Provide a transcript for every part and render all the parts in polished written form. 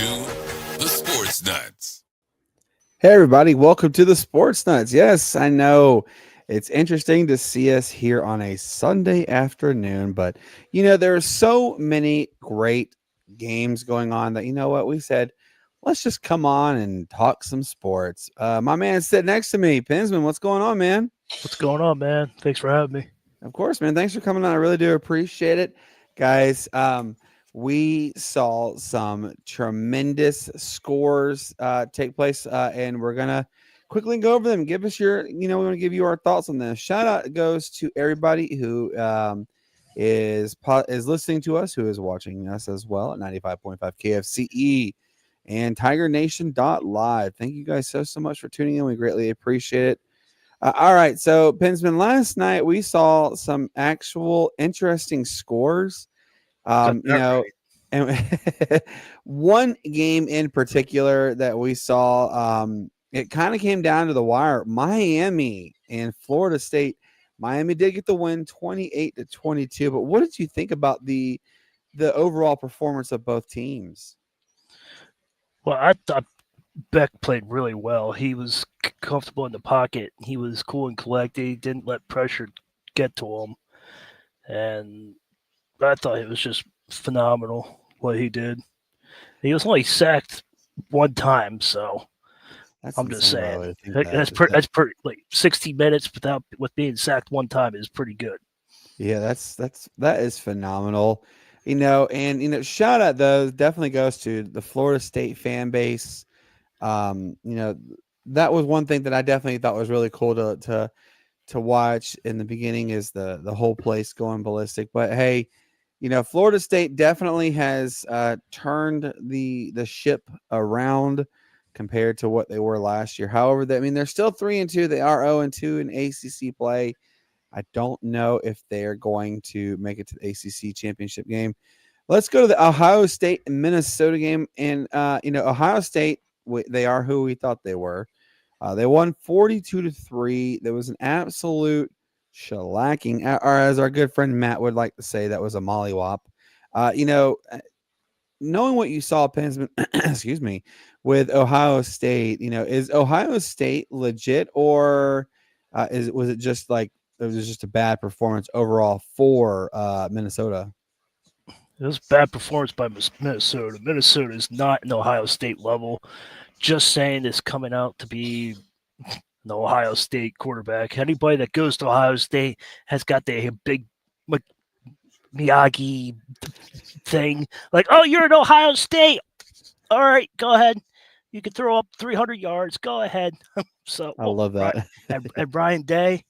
to the Sportz Nuts. Hey, everybody, welcome to the Sportz Nuts. Yes, I know it's interesting to see us here on a Sunday afternoon, but there are so many great games going on that what we said, let's just come on and talk some sports. My man sitting next to me, Pinsman, what's going on, man? What's going on, man? Thanks for having me. Of course, man. Thanks for coming on. I really do appreciate it, guys. We saw some tremendous scores take place, and we're gonna quickly go over them. Give us your, we want to give you our thoughts on this. Shout out goes to everybody who is listening to us, who is watching us as well at 95.5 KFCE and TigerNation.live. Thank you guys so much for tuning in. We greatly appreciate it. All right, so Pinsman, last night we saw some actual interesting scores. And one game in particular that we saw, it kind of came down to the wire. Miami and Florida State. Miami did get the win 28-22, but what did you think about the overall performance of both teams? Well, I thought Beck played really well. He was comfortable in the pocket. He was cool and collected. He didn't let pressure get to him. And I thought it was just phenomenal what he did. He was only sacked one time, so I'm just saying that's pretty like 60 minutes with being sacked one time is pretty good. Yeah, that is phenomenal. Shout out though definitely goes to the Florida State fan base. That was one thing that I definitely thought was really cool to watch in the beginning is the whole place going ballistic. But hey, Florida State definitely has turned the ship around compared to what they were last year. However, they're still 3-2. They are 0-2 in ACC play. I don't know if they are going to make it to the ACC championship game. Let's go to the Ohio State and Minnesota game. And Ohio State, they are who we thought they were. They won 42-3. There was an absolute shellacking, or as our good friend Matt would like to say, that was a mollywop. Knowing what you saw, Pinsman, excuse me, with Ohio State, is Ohio State legit, or was it just a bad performance overall for Minnesota? It was a bad performance by Minnesota. Minnesota is not an Ohio State level. Just saying, it's coming out to be an Ohio State quarterback. Anybody that goes to Ohio State has got the big Miyagi thing. Like, oh, you're at Ohio State. All right, go ahead. You can throw up 300 yards. Go ahead. So I love that. and Brian Day.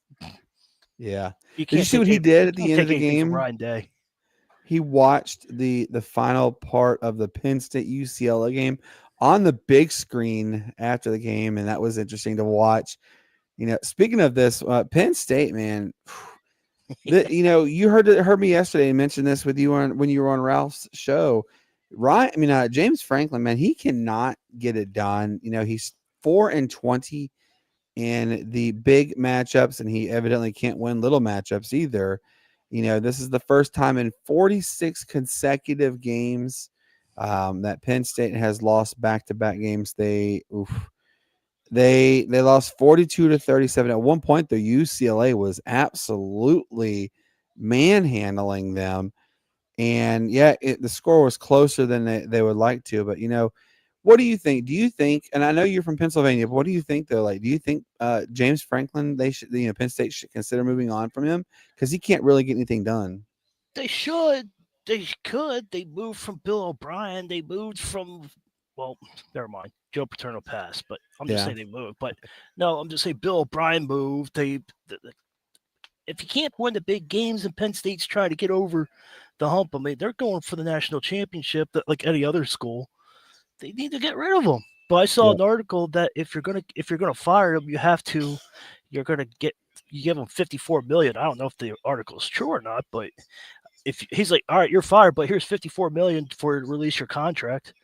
Yeah. Did you see what he did at the end of the game? Brian Day. He watched the final part of the Penn State UCLA game on the big screen after the game, and that was interesting to watch. Speaking of this, Penn State, man, you heard me yesterday and mention this with you when you were on Ralph's show. James Franklin, man, he cannot get it done. He's 4-20 in the big matchups, and he evidently can't win little matchups either. This is the first time in 46 consecutive games that Penn State has lost back-to-back games. They lost 42-37. At one point, the UCLA was absolutely manhandling them. And yeah, the score was closer than they would like to. But what do you think? Do you think? And I know you're from Pennsylvania, but what do you think though? Like, do you think James Franklin, Penn State should consider moving on from him because he can't really get anything done? They should. They could. They moved from Bill O'Brien. They moved from. Well, never mind. Joe Paterno passed, but I'm just saying they moved. But no, I'm just saying Bill O'Brien moved. If you can't win the big games and Penn State's trying to get over the hump, they're going for the national championship like any other school. They need to get rid of them. But I saw an article that if you're gonna fire them, you give them $54 million. I don't know if the article is true or not, but if he's like, all right, you're fired, but here's $54 million for release your contract.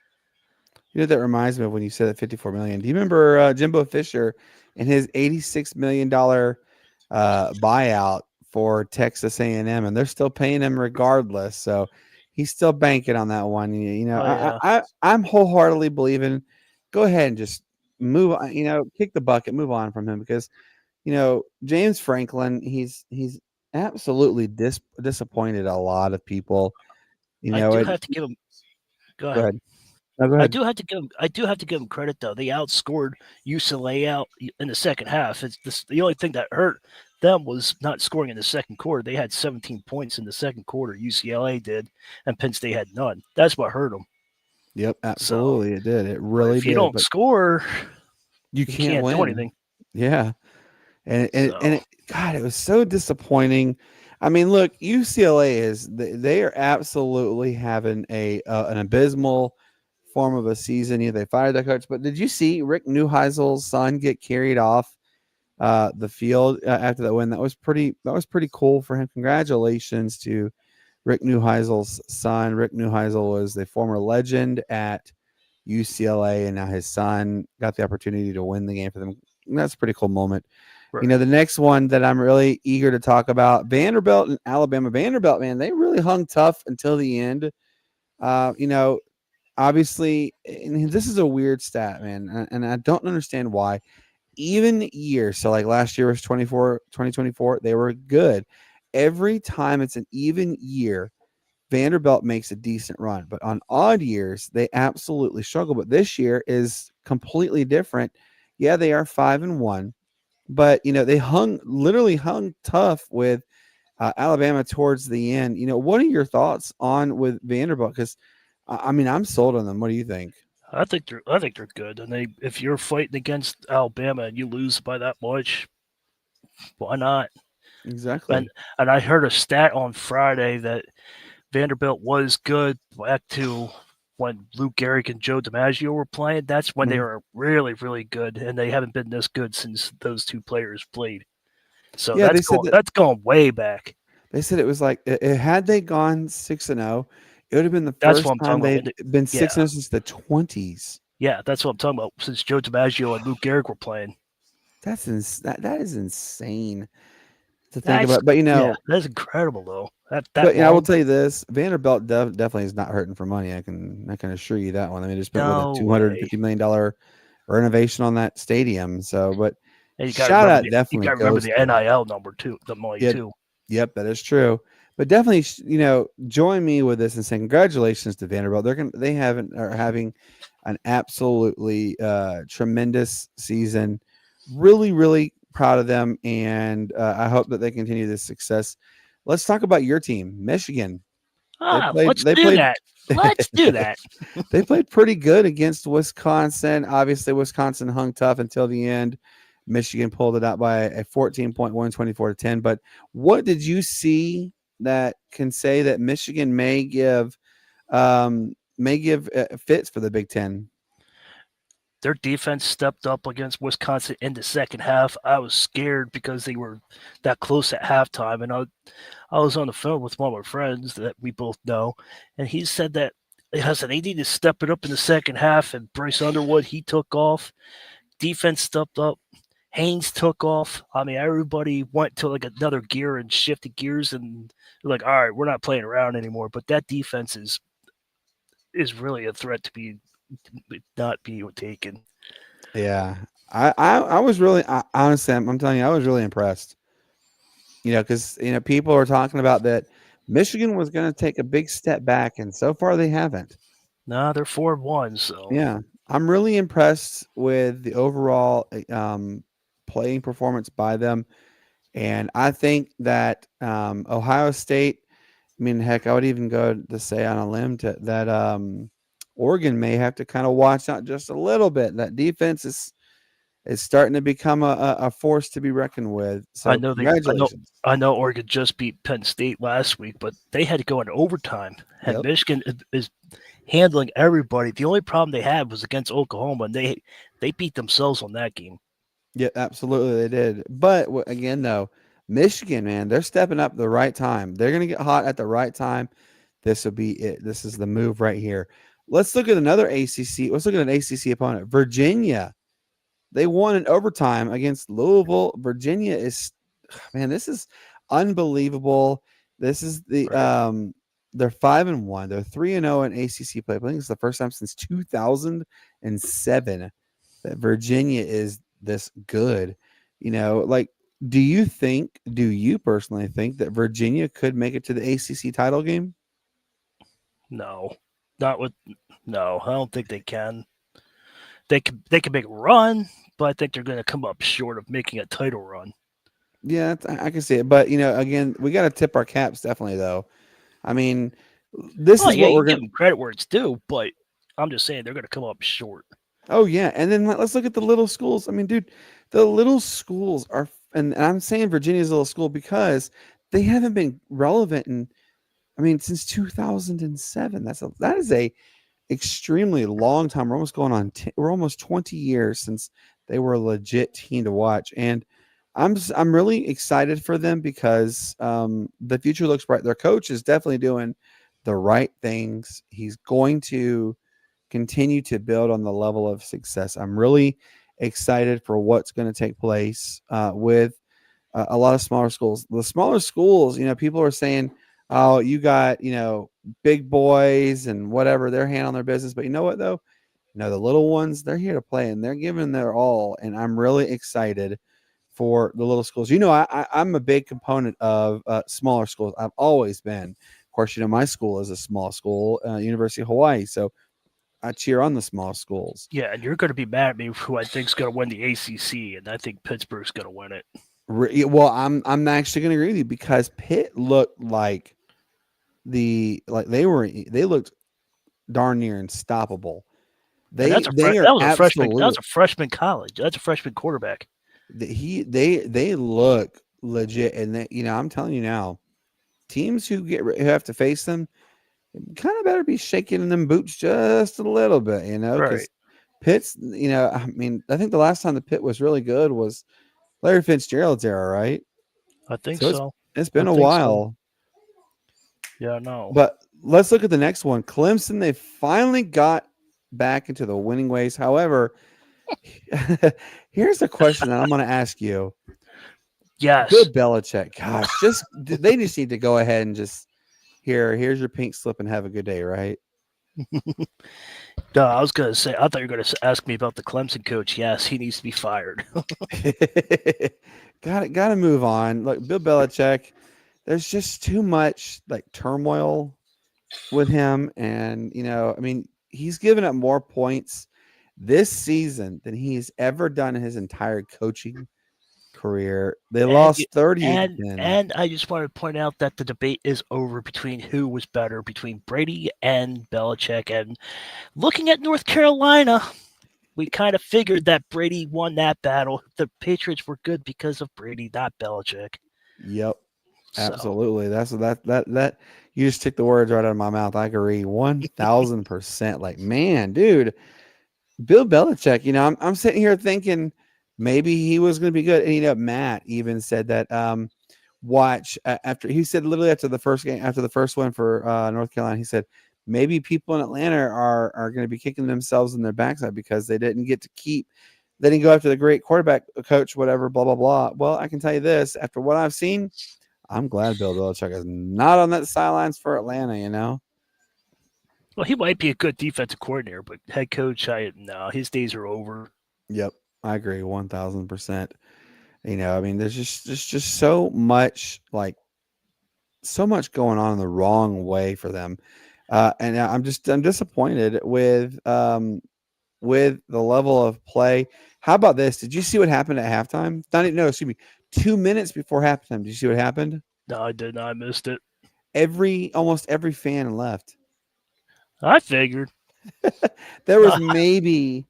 That reminds me of when you said that $54 million. Do you remember Jimbo Fisher and his $86 million buyout for Texas A&M, and they're still paying him regardless? So, he's still banking on that one. You know, Oh yeah. I'm wholeheartedly believing. Go ahead and just move on. You know, kick the bucket, move on from him because you know James Franklin. He's absolutely disappointed a lot of people. You I know, do it. have to give him. Go Go ahead. ahead. No, go I ahead. do have to give him. I do have to give him credit though. They outscored UCLA out in the second half. It's this, the only thing that hurt them was not scoring in the second quarter. They had 17 points in the second quarter. UCLA did, and Penn State had none. That's what hurt them. Yep, So, absolutely, it did. It but really if you did. don't But score, you you can't can't do win. anything. Yeah. And So, God, it was so disappointing. I mean, look, UCLA is they are absolutely having a an abysmal form of a season. They fired that coach, but did you see Rick Neuheisel's son get carried off the field after that win? That was pretty. That was pretty cool for him. Congratulations to Rick Neuheisel's son. Rick Neuheisel was the former legend at UCLA, and now his son got the opportunity to win the game for them. And that's a pretty cool moment. right. You know, the next one that I'm really eager to talk about, Vanderbilt and Alabama. Vanderbilt, man, they really hung tough until the end. You know, obviously, and this is a weird stat, man, and I don't understand why. Even years, so like last year was 2024, they were good. Every time it's an even year, Vanderbilt makes a decent run, but on odd years, they absolutely struggle. But this year is completely different. Yeah, they are 5-1, but you know they literally hung tough with Alabama towards the end. You know, what are your thoughts on with Vanderbilt? Because I mean, I'm sold on them. What do you think? I think they're good. And if you're fighting against Alabama and you lose by that much, why not? Exactly. And I heard a stat on Friday that Vanderbilt was good back to when Luke Gehrig and Joe DiMaggio were playing. That's when they Mhm. were really, really good, and they haven't been this good since those two players played. So Yeah, that's going way back. they said it was like had they gone 6-0, it would have been the That's what first I'm time talking about. they'd been Yeah, 6-0 since the 20s. yeah, that's what I'm talking about. Since Joe DiMaggio and Luke Gehrig were playing, That is insane to think that's about. But you yeah, know, that's incredible though. That but you know, I will long. tell you this: Vanderbilt definitely is not hurting for money. I can assure you that one. I mean, they spent with a No way. $250 million renovation on that stadium. So, but And shout out you got definitely to remember goes the to NIL number too, the money yeah, too. yep, that is true. But definitely, you know, join me with this and saying congratulations to Vanderbilt. Are having an absolutely tremendous season. Really, really proud of them, and I hope that they continue this success. Let's talk about your team, Michigan. They played. Let's They do played. that. Let's do that. They played pretty good against Wisconsin. Obviously, Wisconsin hung tough until the end. Michigan pulled it out by a 14-point win, 24-10. But what did you see that can say that Michigan may give fits for the Big Ten? Their defense stepped up against Wisconsin in the second half. I was scared because they were that close at halftime, and I was on the phone with one of my friends that we both know, and he said that they need to step it up in the second half. And Bryce Underwood, he took off. Defense stepped up. Haynes took off. I mean, everybody went to like another gear and shifted gears, and like, all right, we're not playing around anymore. But that defense is really a threat to be not be taken. Yeah, I was really honestly, I'm telling you, I was really impressed. You know, because you know people are talking about that Michigan was going to take a big step back, and so far they haven't. Nah, they're 4-1, so Yeah, I'm really impressed with the overall playing performance by them, and I think that Ohio State. I mean, heck, I would even go to say on a limb that Oregon may have to kind of watch out just a little bit. That defense is starting to become a force to be reckoned with. I So, know congratulations. I know Oregon just beat Penn State last week, but they had to go into overtime. And Yep. Michigan is handling everybody. The only problem they had was against Oklahoma, and they beat themselves on that game. Yeah, absolutely, they did. But again, though, Michigan, man, they're stepping up the right time. They're going to get hot at the right time. This will be it. This is the move right here. Let's look at another ACC. Let's look at an ACC opponent, Virginia. They won in overtime against Louisville. Virginia is, man, this is unbelievable. This is the Right. They're 5-1. They're 3-0 in ACC play. I think it's the first time since 2007 that Virginia is this good. Like, do you personally think that Virginia could make it to the ACC title game? No, not with. No, I don't think they can. They can make a run, but I think they're going to come up short of making a title run. Yeah, I can see it. But, again, we got to tip our caps definitely, though. I mean, this is what we're going to give them credit where it's due, but I'm just saying they're going to come up short. Oh, yeah. And then let's look at the little schools. I mean, dude, the little schools are, and I'm saying Virginia's a little school because they haven't been relevant since 2007. That is a extremely long time. We're almost 20 years since they were a legit team to watch. And I'm really excited for them because the future looks bright. Their coach is definitely doing the right things. He's going to continue to build on the level of success. I'm really excited for what's going to take place with a lot of smaller schools. The smaller schools, people are saying, oh, you got, big boys and whatever, they're handling their business. But you know what, though? The little ones, they're here to play and they're giving their all. And I'm really excited for the little schools. I'm a big component of smaller schools. I've always been. Of course, my school is a small school, University of Hawaii. So I cheer on the small schools. Yeah, and you're going to be mad at me who I think is going to win the ACC, and I think Pittsburgh's going to win it. Well, I'm actually going to agree with you because Pitt looked like they looked darn near unstoppable. That was a freshman college. That's a freshman quarterback. They look legit, and I'm telling you now, teams who have to face them kind of better be shaking them boots just a little bit, because right. Pitt's, I think the last time the Pitt was really good was Larry Fitzgerald's era, right? I think so. It's been a while. So. Yeah, no. But let's look at the next one. Clemson, they finally got back into the winning ways. However, here's the question that I'm going to ask you. Yes. Good Belichick. Gosh, they just need to go ahead and just here's your pink slip and have a good day, right? No, I was going to say, I thought you were going to ask me about the Clemson coach. Yes, he needs to be fired. Got to move on. Look, Bill Belichick, there's just too much turmoil with him. And, he's given up more points this season than he's ever done in his entire coaching career. They lost 30 and I just want to point out that the debate is over between who was better between Brady and Belichick. And looking at North Carolina, we kind of figured that Brady won that battle. The Patriots were good because of Brady, not Belichick. Yep. Absolutely. That's that you just took the words right out of my mouth. I agree 1000%. Man, dude, Bill Belichick, I'm sitting here thinking maybe he was going to be good. And Matt even said that after the first game, after the first one for North Carolina, he said maybe people in Atlanta are going to be kicking themselves in their backside because they didn't go after the great quarterback coach, whatever, blah, blah, blah. Well, I can tell you this, after what I've seen, I'm glad Bill Belichick is not on that sidelines for Atlanta, Well, he might be a good defensive coordinator, but head coach, his days are over. Yep, I agree 1000%. There's just so much going on in the wrong way for them, and I'm disappointed with the level of play. How about this? Did you see what happened at halftime? Excuse me. 2 minutes before halftime, did you see what happened? No, I did not. I missed it. Almost every fan left. I figured. There was maybe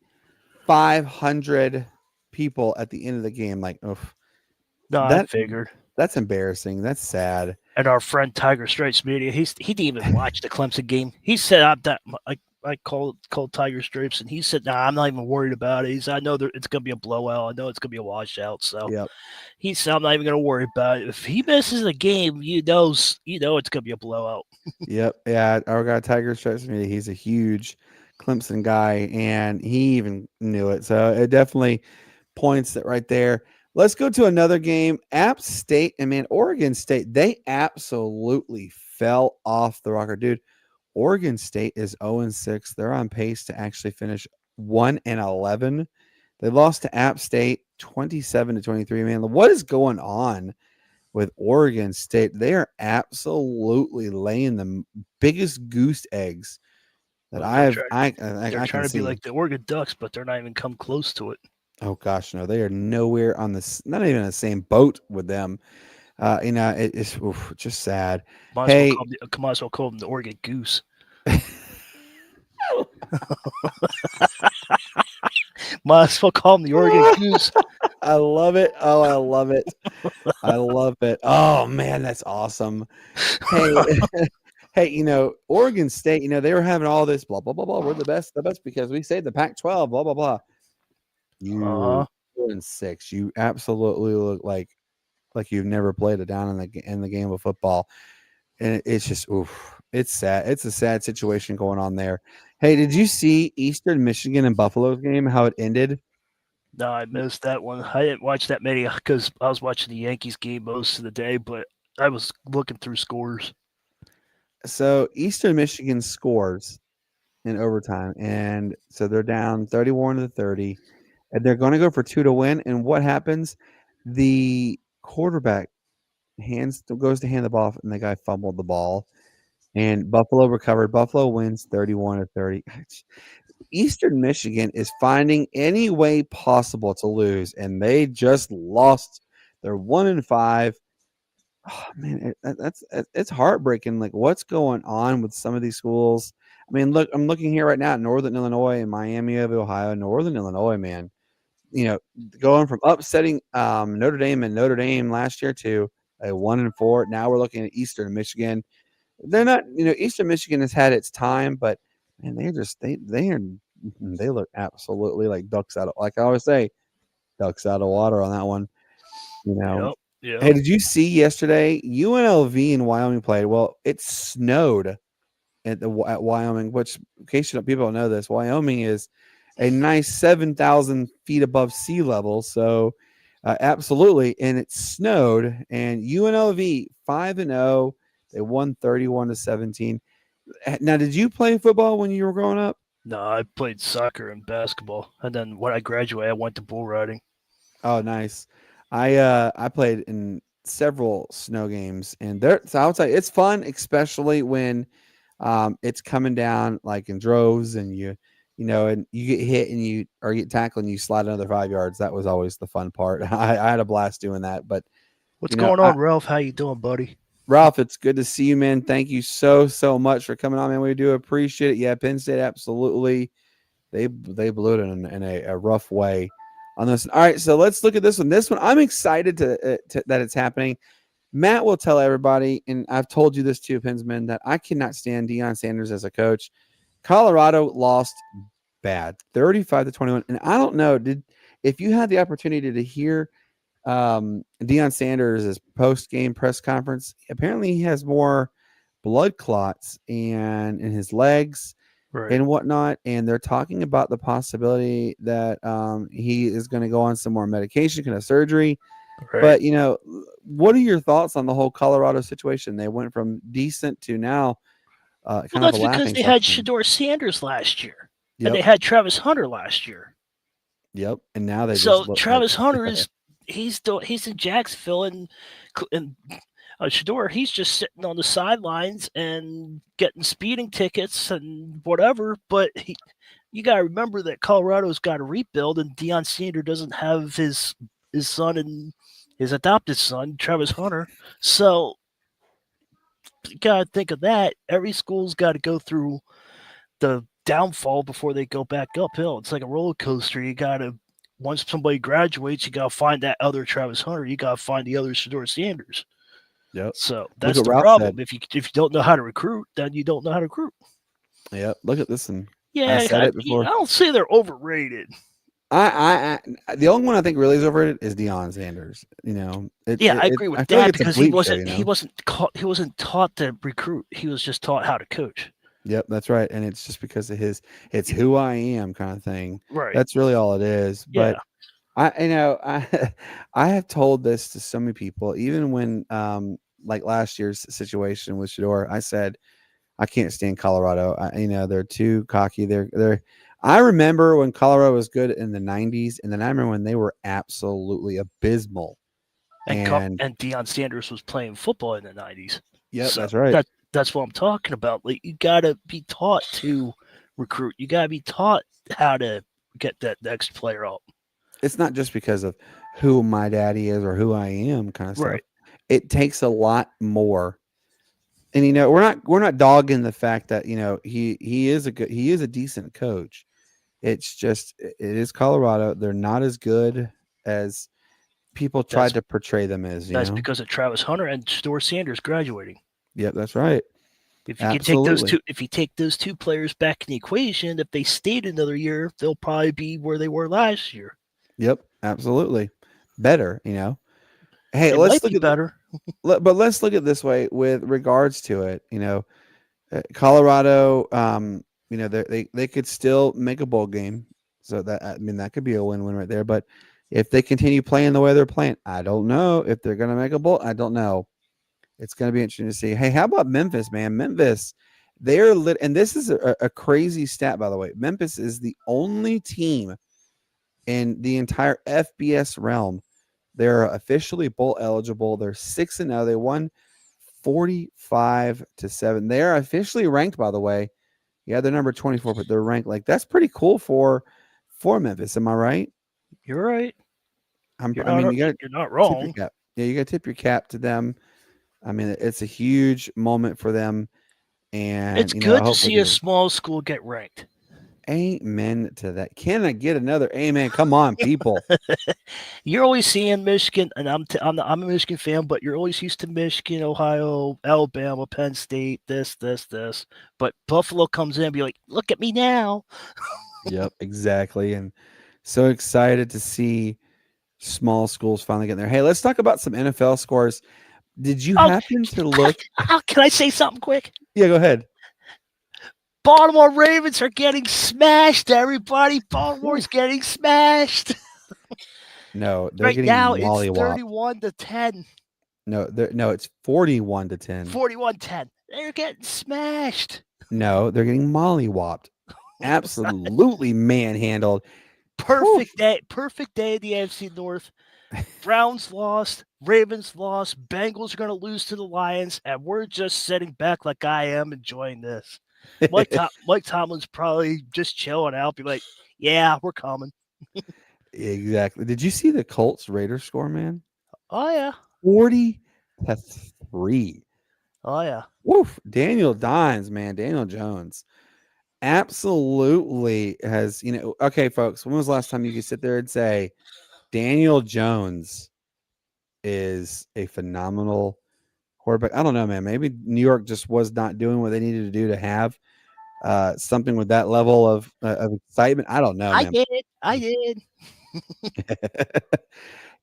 500 people at the end of the game. I figured. That's embarrassing. That's sad. And our friend Tiger Stripes Media, he didn't even watch the Clemson game. He said, I called Tiger Stripes, and he said, "Nah, I'm not even worried about it." He said, "I know it's going to be a blowout. I know it's going to be a washout." So yep. He said, "I'm not even going to worry about it. If he misses a game, you know it's going to be a blowout." Yep. Yeah, our guy Tiger Stripes Media, he's a huge Clemson guy, and he even knew it. So it definitely points that right there. Let's go to another game. App State and Oregon State, they absolutely fell off the rocker, dude. Oregon State is 0-6. They're on pace to actually finish 1-11. They lost to App State 27-23. Man, what is going on with Oregon State? They are absolutely laying the biggest goose eggs that I They're trying can to be see. like the Oregon Ducks, but they're not even come close to it. Oh gosh, no, they are nowhere on this, not even in the same boat with them. It's just sad. Might as well call them the Oregon Goose. Might as well call them the Oregon Goose. I love it. Oh, I love it. I love it. Oh man, that's awesome. Hey, Oregon State, they were having all this blah blah blah blah. We're the best because we saved the Pac-12. Blah blah blah. You 4-6. You absolutely look like you've never played it down in the game of football, and it's just it's sad. It's a sad situation going on there. Hey, did you see Eastern Michigan and Buffalo's game? How it ended? No, I missed that one. I didn't watch that many because I was watching the Yankees game most of the day, but I was looking through scores. So Eastern Michigan scores in overtime, and so they're down 31-30, and they're going to go for 2 to win. And what happens? The quarterback goes to hand the ball off, and the guy fumbled the ball, and Buffalo recovered. Buffalo wins 31-30. Eastern Michigan is finding any way possible to lose, and they just lost. They're 1-5. Oh, man, it's heartbreaking. Like, what's going on with some of these schools? I mean, look, I'm looking here right now at Northern Illinois and Miami of Ohio. Northern Illinois, man, going from upsetting Notre Dame last year to a 1-4. Now we're looking at Eastern Michigan. They're not, Eastern Michigan has had its time, but man, they look absolutely like ducks out of, like I always say, ducks out of water on that one. Yep. Hey, did you see yesterday UNLV and Wyoming played? Well, it snowed at Wyoming, which in case people don't know this, Wyoming is a nice 7,000 feet above sea level. So absolutely. And it snowed, and UNLV 5-0, they won 31-17. Now, did you play football when you were growing up? No, I played soccer and basketball, and then when I graduated, I went to bull riding. Oh, nice. I played in several snow games, and so I would say it's fun, especially when it's coming down like in droves, and and you get hit and you get tackled and you slide another 5 yards. That was always the fun part. I had a blast doing that. But what's going on, Ralph? How you doing, buddy? Ralph, it's good to see you, man. Thank you so much for coming on, man. We do appreciate it. Yeah, Penn State absolutely they blew it in a rough way on this. All right, so let's look at this one. This one I'm excited to that it's happening. Matt will tell everybody, and I've told you this too, Pensman, that I cannot stand Deion Sanders as a coach. Colorado lost bad, 35-21, and I don't know if you had the opportunity to hear Deion Sanders' post-game press conference. Apparently he has more blood clots in his legs and whatnot, and they're talking about the possibility that he is going to go on some more medication, kind of surgery. But what are your thoughts on the whole Colorado situation? They went from decent to now kind of that's because they had Shedeur Sanders last year, and they had Travis Hunter last year. Yep, and now Travis Hunter is he's in Jacksonville, and Shedeur, he's just sitting on the sidelines and getting speeding tickets and whatever. But you got to remember that Colorado's got to rebuild, and Deion Sanders doesn't have his son and his adopted son, Travis Hunter. So you got to think of that. Every school's got to go through the downfall before they go back uphill. It's like a roller coaster. You got to, once somebody graduates, you got to find that other Travis Hunter. You got to find the other Shedeur Sanders. Yep. So that's the problem. If you don't know how to recruit, then you don't know how to recruit. Yep. Look at this one. Yeah, I said it before. I don't say they're overrated. I the only one I think really is overrated is Deion Sanders. I agree with that because he wasn't taught to recruit. He was just taught how to coach. Yep, that's right. And it's just because of it's who I am kind of thing. Right. That's really all it is. Yeah. But I have told this to so many people, even when like last year's situation with Shador, I said I can't stand Colorado. They're too cocky. They're. I remember when Colorado was good in the '90s, and then I remember when they were absolutely abysmal. And Deion Sanders was playing football in the '90s. Yep, So that's right. That's what I'm talking about. Like, you gotta be taught to recruit. You gotta be taught how to get that next player out. It's not just because of who my daddy is or who I am, kind of stuff. Right. It takes a lot more. And we're not dogging the fact that he is a decent coach. It's just it is Colorado. They're not as good as people tried to portray them as. That's because of Travis Hunter and Shador Sanders graduating. Yep, that's right. If you can take those two players back in the equation, if they stayed another year, they'll probably be where they were last year. Yep, absolutely. Better, Hey, it let's look at better. But let's look at it this way with regards to it. Colorado, they could still make a bowl game, so that could be a win-win right there. But if they continue playing the way they're playing, I don't know if they're going to make a bowl. I don't know. It's going to be interesting to see. Hey, how about Memphis, man? Memphis, they're lit, and this is a crazy stat, by the way. Memphis is the only team in the entire FBS realm. They're officially bowl eligible. They're 6-0. They won 45-7. They are officially ranked, by the way. Yeah, they're number 24, but they're ranked. Like, that's pretty cool for Memphis. Am I right? You're right. You're not wrong. Yeah, you got to tip your cap to them. I mean, it's a huge moment for them. And it's good to see a small school get ranked. Amen to that. Can I get another amen? Come on, people. You're always seeing Michigan, and I'm a Michigan fan, but you're always used to Michigan, Ohio, Alabama, Penn State, this. But Buffalo comes in and be like, look at me now. Yep, exactly. And so excited to see small schools finally getting there. Hey, let's talk about some NFL scores. Did you happen to look? Can I say something quick? Yeah, go ahead. Baltimore Ravens are getting smashed, everybody. Baltimore's getting smashed. No, they're right getting now mollywopped. It's 31-10. No, it's 41-10. 41-10. They're getting smashed. No, they're getting mollywopped. Absolutely manhandled. Perfect day in the AFC North. Browns lost, Ravens lost, Bengals are going to lose to the Lions, and we're just sitting back like I am enjoying this. Mike Tomlin's probably just chilling out, be like, yeah, we're coming. Exactly. Did you see the Colts Raiders score, man? Oh, yeah. 40-3. Oh, yeah. Woof. Daniel Jones absolutely has, okay, folks, when was the last time you could sit there and say Daniel Jones is a phenomenal quarterback? I don't know, man. Maybe New York just was not doing what they needed to do to have something with that level of excitement. I don't know, man. I did.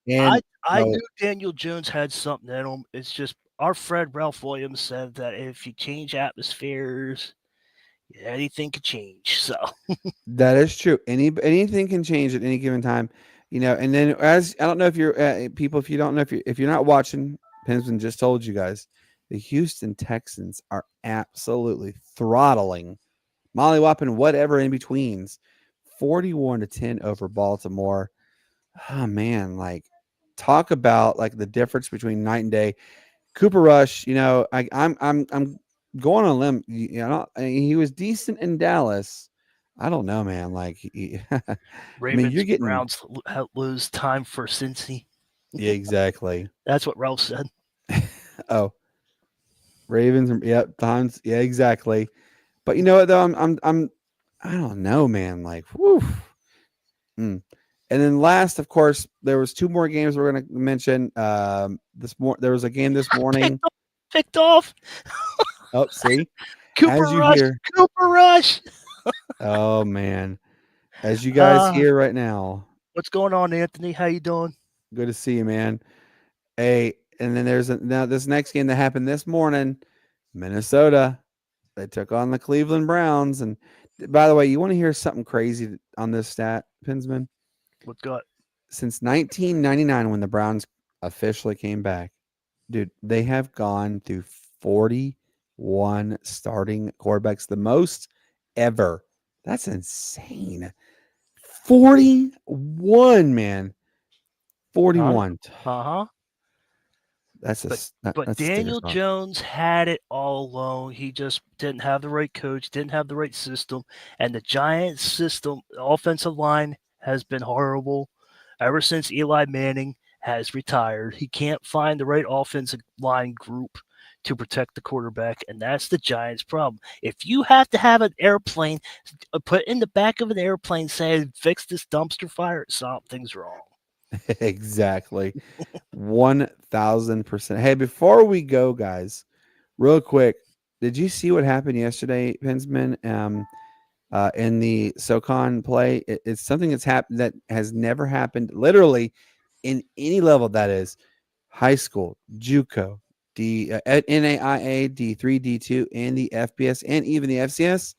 And I knew Daniel Jones had something in him. It's just our friend Ralph Williams said that if you change atmospheres, anything could change. So that is true. Anything can change at any given time, And then, as I don't know if you're people, if you don't know, if you're not watching, Pensman just told you guys, the Houston Texans are absolutely throttling, mollywopping whatever in betweens, 41-10 over Baltimore. Oh man, like talk about like the difference between night and day. Cooper Rush, I'm going on a limb. He was decent in Dallas. I don't know, man. Like, Ravens, you're getting Browns lose time for Cincy. Yeah, exactly. That's what Ralph said. Oh, Ravens. Yep, times. Yeah, exactly. But you know what though? I don't know, man. Like, whew. And then last, of course, there was two more games we're going to mention. There was a game this morning. Picked off. Oh, see, Cooper Rush. Oh man, as you guys hear right now. What's going on, Anthony? How you doing? Good to see you, man. Hey, and then there's now this next game that happened this morning. Minnesota, they took on the Cleveland Browns. And by the way, you want to hear something crazy on this stat, Pinsman? What's got? Since 1999, when the Browns officially came back, dude, they have gone through 41 starting quarterbacks, the most ever. That's insane. 41, man. 41. Uh-huh. That's But that's a sticker Daniel shock. Jones had it all along. He just didn't have the right coach, didn't have the right system, and the Giants' system, offensive line has been horrible ever since Eli Manning has retired. He can't find the right offensive line group to protect the quarterback, and that's the Giants' problem. If you have to have an airplane put in the back of an airplane saying fix this dumpster fire, something's wrong. Exactly. 1000%. Hey, before we go, guys, real quick, did you see what happened yesterday, Pinsman? In the SoCon play, it's something that's happened that has never happened, literally, in any level. That is high school, JUCO, NAIA, D3, D2, and the FBS, and even the FCS.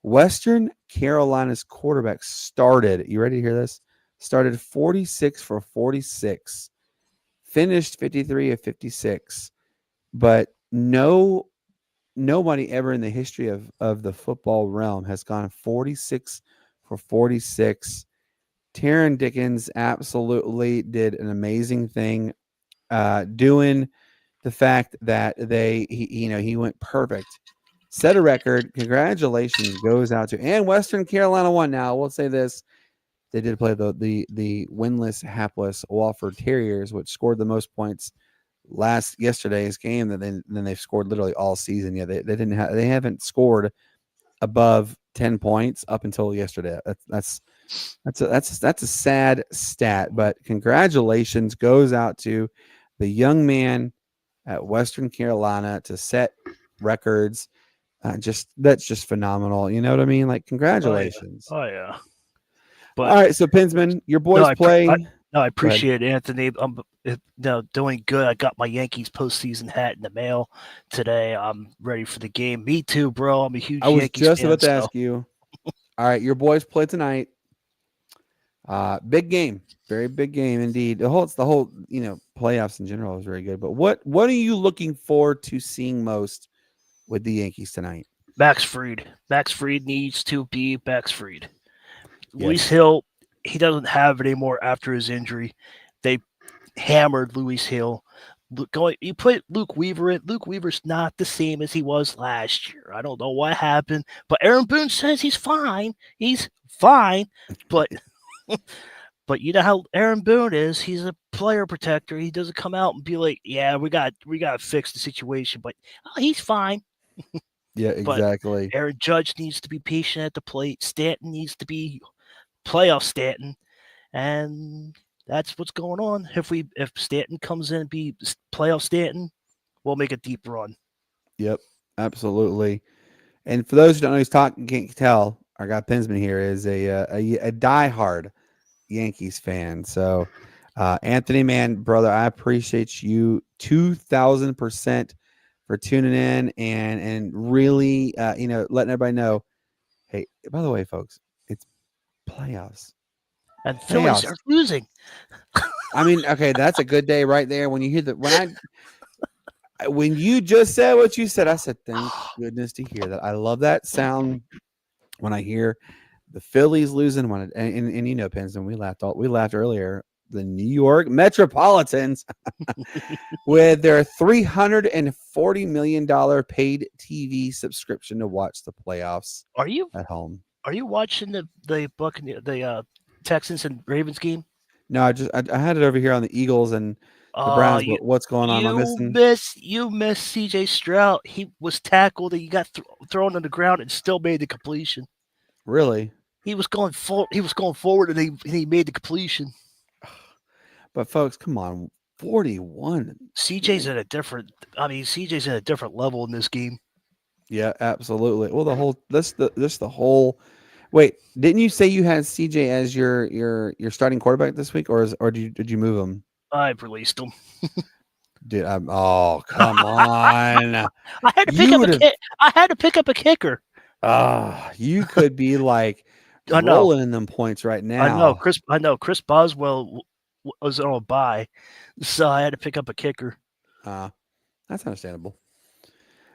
Western Carolina's quarterback started. You ready to hear this? Started 46 for 46, finished 53 of 56, but nobody ever in the history of the football realm has gone 46 for 46. Taron Dickens absolutely did an amazing thing, doing the fact that he went perfect, set a record. Congratulations goes out to, and Western Carolina won. Now we'll say this: they did play the winless, hapless Wofford Terriers, which scored the most points yesterday's game. That then they've scored literally all season. Yeah, they haven't scored above 10 points up until yesterday. That's a sad stat. But congratulations goes out to the young man at Western Carolina to set records. That's just phenomenal. You know what I mean? Like, congratulations. Oh yeah. But, all right, so Pinsman, your boys play. I appreciate it, Anthony. I'm doing good. I got my Yankees postseason hat in the mail today. I'm ready for the game. Me too, bro. I'm a huge Yankees fan. I was just about to ask you. All right, your boys play tonight. Big game, very big game indeed. The whole playoffs in general is very good. But what are you looking forward to seeing most with the Yankees tonight? Max Fried. Max Fried needs to be Max Fried. Yes. Luis Hill, he doesn't have it anymore after his injury. They hammered Luis Hill. You put Luke Weaver in. Luke Weaver's not the same as he was last year. I don't know what happened, but Aaron Boone says he's fine. He's fine, but but you know how Aaron Boone is. He's a player protector. He doesn't come out and be like, "Yeah, we got to fix the situation," but he's fine. Yeah, exactly. But Aaron Judge needs to be patient at the plate. Stanton needs to be playoff Stanton, and that's what's going on. If Stanton comes in and be playoff Stanton, we'll make a deep run. Yep, absolutely. And for those who don't know who's talking, can't tell, our guy Pinsman here is a diehard Yankees fan. So, Anthony, man, brother, I appreciate you 2,000% for tuning in and really, letting everybody know. Hey, by the way, folks, it's playoffs. And Phillies are losing. I mean, okay, that's a good day right there. When you hear when you just said what you said, I said, thank goodness to hear that. I love that sound when I hear the Phillies losing. And you know, Pinsman, we laughed earlier. The New York Metropolitans with their $340 million paid TV subscription to watch the playoffs. Are you at home? Are you watching the Texans and Ravens game? No, I had it over here on the Eagles and the Browns. What's going on? You missed CJ Stroud. He was tackled and he got thrown on the ground and still made the completion. Really? He was going forward and he made the completion. But folks, come on, 41. CJ's at a different level in this game. Yeah, absolutely. Well, the whole. Wait, didn't you say you had CJ as your starting quarterback this week, or did you move him? I've released him. Dude, oh, come on! I had to pick up a kicker. You could be like rolling in them points right now. I know. Chris Boswell was on a bye, so I had to pick up a kicker. That's understandable.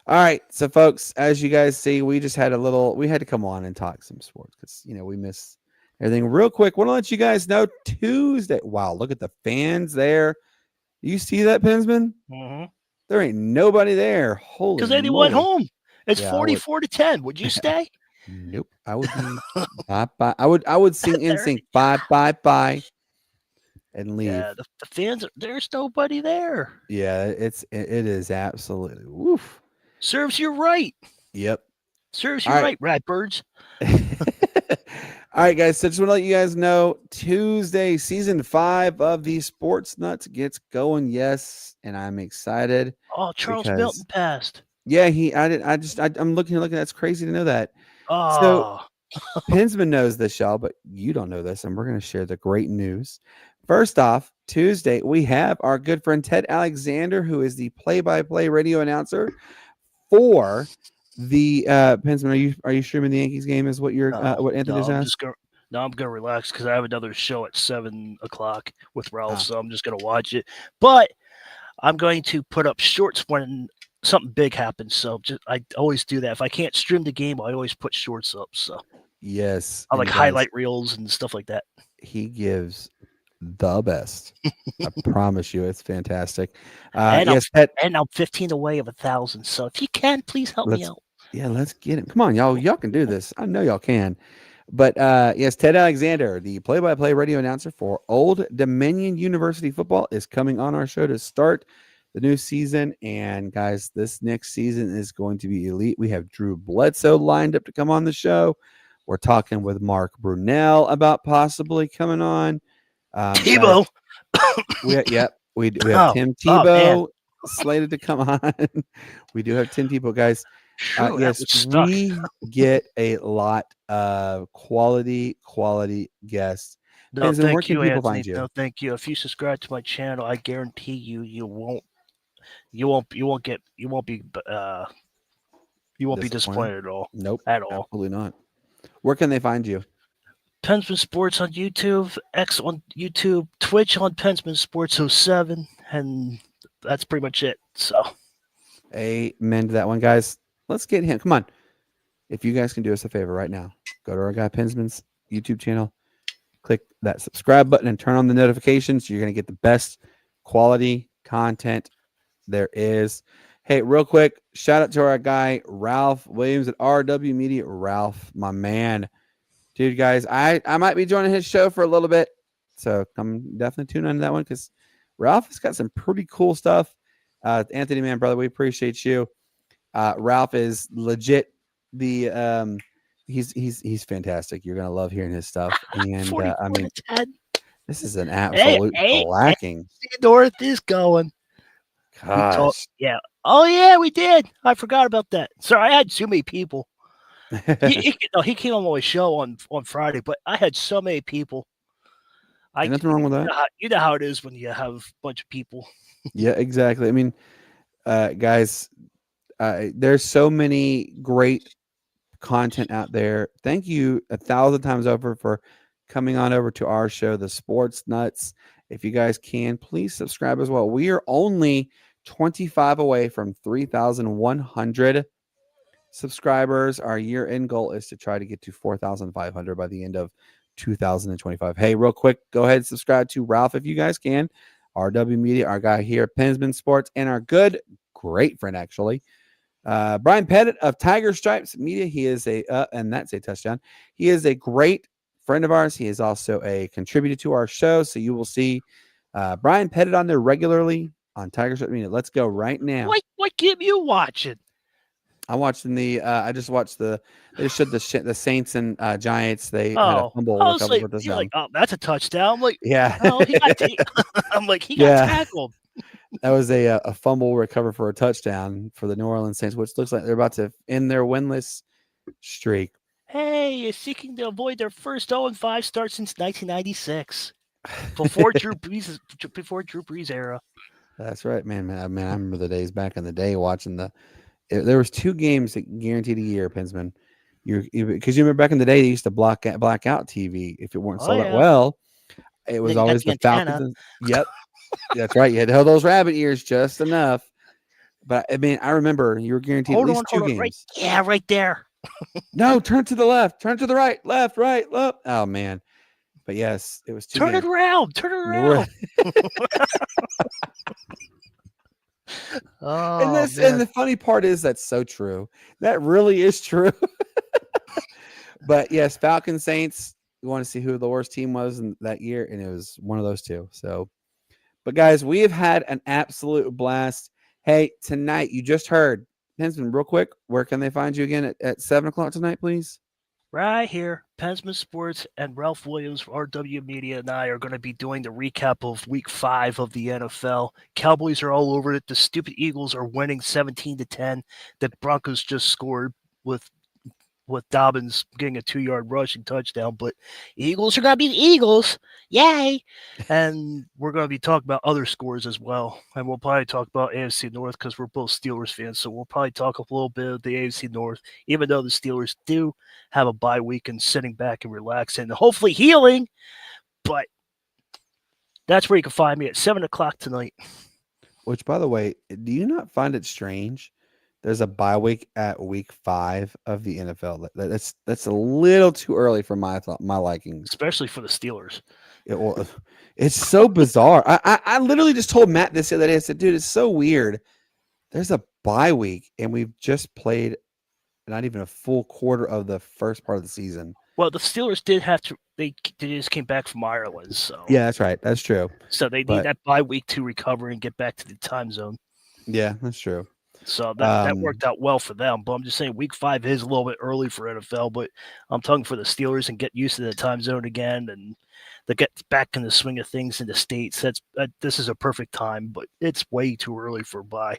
All right, so folks, as you guys see, we just had we had to come on and talk some sports because we miss everything. Real quick, want to let you guys know Tuesday. Wow, look at the fans there. You see that, Pinsman? Mm-hmm. There ain't nobody there. Holy Because they went moly. home. It's Yeah, 44-10. Would you stay? Nope. I would be bye bye. I would sing in sync bye bye bye and leave. Yeah, the fans. There's nobody there. Yeah, it is absolutely woof. Serves you right. Yep. Serves you right, Ratbirds. All right, guys. So just want to let you guys know Tuesday, season 5 of the Sportz Nutz gets going. Yes, and I'm excited. Oh, Charles Milton passed. Yeah, I'm looking. That's crazy to know that. Oh. So Pinsman knows this, y'all, but you don't know this, and we're going to share the great news. First off, Tuesday we have our good friend Ted Alexander, who is the play-by-play radio announcer for the Pinsman. Are you streaming the Yankees game? Is what what Anthony just asked? I'm gonna relax because I have another show at 7:00 with Ralph, so I'm just gonna watch it. But I'm going to put up shorts when something big happens. So I always do that. If I can't stream the game, I always put shorts up. So yes, I like highlight reels and stuff like that. He gives the best. I promise you, it's fantastic. And I'm 15 away of 1,000. So if you can, please help me out. Yeah, let's get him. Come on, y'all. Y'all can do this. I know y'all can. But yes, Ted Alexander, the play-by-play radio announcer for Old Dominion University football, is coming on our show to start the new season. And guys, this next season is going to be elite. We have Drew Bledsoe lined up to come on the show. We're talking with Mark Brunell about possibly coming on. Tebow. We have Tim Tebow slated to come on. We do have Tim Tebow, guys. Sure, yes, we get a lot of quality guests. No, thank you, Anthony. No, thank you. If you subscribe to my channel, I guarantee you won't be disappointed at all. Nope, at all. Absolutely not. Where can they find you? Pensman Sports on YouTube, X on YouTube, Twitch on Pensman Sports 07, and that's pretty much it. So, amen to that one, guys. Let's get him. Come on. If you guys can do us a favor right now, go to our guy Pensman's YouTube channel, click that subscribe button, and turn on the notifications. You're going to get the best quality content there is. Hey, real quick, shout out to our guy Ralph Williams at RW Media. Ralph, my man. Dude, guys, I might be joining his show for a little bit, so come definitely tune into that one because Ralph has got some pretty cool stuff. Anthony, man, brother, we appreciate you. Ralph is legit. He's fantastic. You're gonna love hearing his stuff. And I mean, this is an absolute lacking. North is going. Gosh. Yeah. Oh yeah, we did. I forgot about that. Sorry, I had too many people. he came on my show on Friday, but I had so many people. Nothing wrong with that. You know how it is when you have a bunch of people. Yeah, exactly. I mean, guys, there's so many great content out there. Thank you 1,000 times over for coming on over to our show, the Sportz Nutz. If you guys can, please subscribe as well. We are only 25 away from 3,100 subscribers. Our year-end goal is to try to get to 4,500 by the end of 2025. Hey, real quick, go ahead and subscribe to Ralph if you guys can. RW Media, our guy here at Pensman Sports, and our great friend, actually, Brian Pettit of Tiger Stripes Media. He is and that's a touchdown. He is a great friend of ours. He is also a contributor to our show. So you will see Brian Pettit on there regularly on Tiger Stripes Media. Let's go right now. What game you watching? I watched I just watched they showed the Saints and Giants. They had a fumble recovery for touchdown. Like, oh, that's a touchdown. I'm like, yeah. I'm like, he got tackled. That was a fumble recover for a touchdown for the New Orleans Saints, which looks like they're about to end their winless streak. Hey, is seeking to avoid their first 0-5 start since 1996, before Drew Brees era. That's right, man. I remember the days back in the day watching there was 2 games that guaranteed a year, Pensman. Because you remember back in the day they used to black out TV if it weren't sold out well. It was always the Falcons. Yep. That's right. You had to hold those rabbit ears just enough. But I mean, I remember you were guaranteed at least two games. Right there. No, turn to the left, turn to the right, left, right, left. Oh man. But yes, it was 2 Turn games. it around. Turn it around. And the funny part is that's so true. That really is true. But yes, Falcons Saints. You want to see who the worst team was in that year, and it was one of those two. So, but guys, we have had an absolute blast. Hey, tonight you just heard Pensman. Real quick, where can they find you again at 7:00 tonight, please? Right here, Pensman Sports and Ralph Williams, RW Media, and I are going to be doing the recap of Week 5 of the NFL. Cowboys are all over it. The stupid Eagles are winning 17-10. The Broncos just scored with Dobbins getting a 2-yard rushing touchdown. But Eagles are going to be the Eagles. Yay! And we're going to be talking about other scores as well. And we'll probably talk about AFC North because we're both Steelers fans. So we'll probably talk a little bit of the AFC North, even though the Steelers do have a bye week and sitting back and relaxing and hopefully healing. But that's where you can find me at 7:00 tonight. Which, by the way, do you not find it strange? There's a bye week at week 5 of the NFL. That's a little too early for my liking, especially for the Steelers. It's so bizarre. I literally just told Matt this the other day. I said, dude, it's so weird. There's a bye week, and we've just played not even a full quarter of the first part of the season. Well, the Steelers did have to. They just came back from Ireland, so yeah, that's right. That's true. So they need that bye week to recover and get back to the time zone. Yeah, that's true. So that worked out well for them. But I'm just saying Week 5 is a little bit early for NFL, but I'm talking for the Steelers and get used to the time zone again and to get back in the swing of things in the States. This is a perfect time, but it's way too early for bye.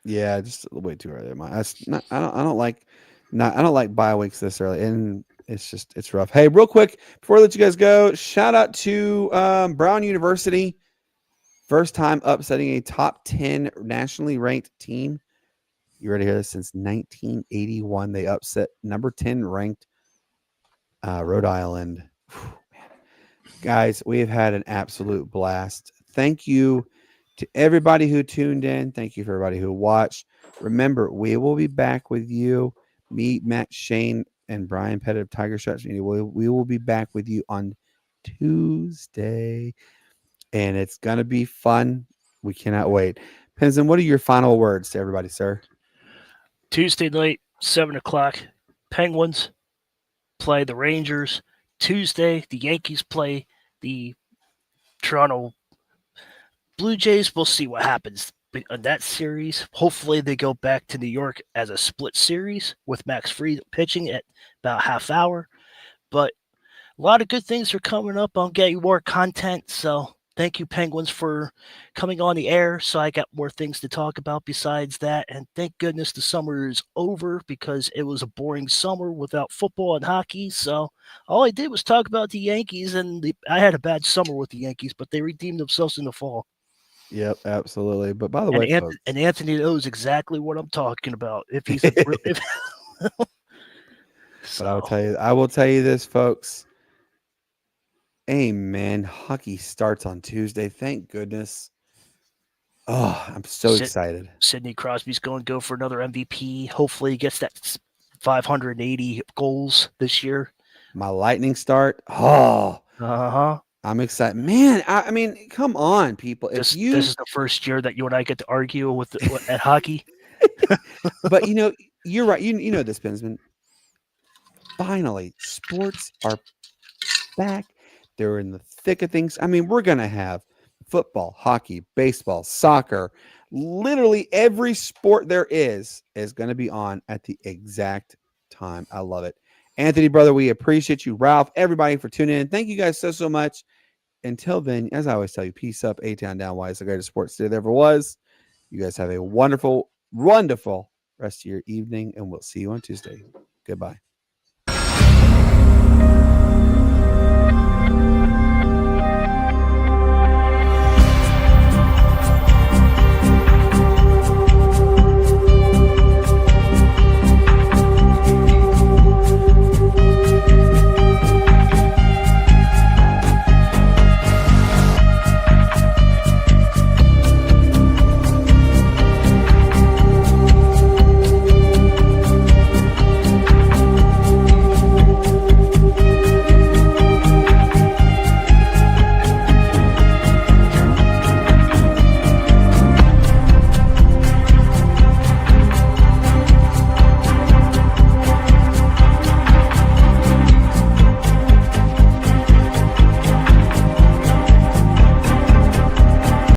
Yeah, just way too early. I don't like bye weeks this early, and it's rough. Hey, real quick before I let you guys go, shout out to Brown University, first time upsetting a top 10 nationally ranked team. You ready to hear this? Since 1981, they upset number 10 ranked Rhode Island. Whew, guys, we have had an absolute blast. Thank you to everybody who tuned in. Thank you for everybody who watched. Remember, we will be back with you. Me, Matt, Shane, and Brian Pettit of Tiger Shots Media. We will be back with you on Tuesday, and it's going to be fun. We cannot wait. Penzin, what are your final words to everybody, sir? Tuesday night, 7:00, Penguins play the Rangers. Tuesday, the Yankees play the Toronto Blue Jays. We'll see what happens in that series. Hopefully they go back to New York as a split series with Max Fried pitching at about half hour. But a lot of good things are coming up. I'll get you more content. So thank you, Penguins, for coming on the air. So I got more things to talk about besides that. And thank goodness the summer is over because it was a boring summer without football and hockey. So all I did was talk about the Yankees, and I had a bad summer with the Yankees, but they redeemed themselves in the fall. Yep, absolutely. But by the way, folks, and Anthony knows exactly what I'm talking about. If he's But I will tell you this, folks. Amen. Hockey starts on Tuesday. Thank goodness. Oh, I'm so excited. Sidney Crosby's going to go for another MVP. Hopefully he gets that 580 goals this year. My Lightning start. Oh. Uh-huh. I'm excited. Man, I mean, come on, people. This is the first year that you and I get to argue at hockey. But, you're right. You know this, Bensman. Finally, sports are back. They're in the thick of things. I mean, we're going to have football, hockey, baseball, soccer. Literally every sport there is going to be on at the exact time. I love it. Anthony, brother, we appreciate you. Ralph, everybody for tuning in. Thank you guys so much. Until then, as I always tell you, peace up, A-Town down. Why it's the greatest sports city there ever was. You guys have a wonderful, wonderful rest of your evening, and we'll see you on Tuesday. Goodbye.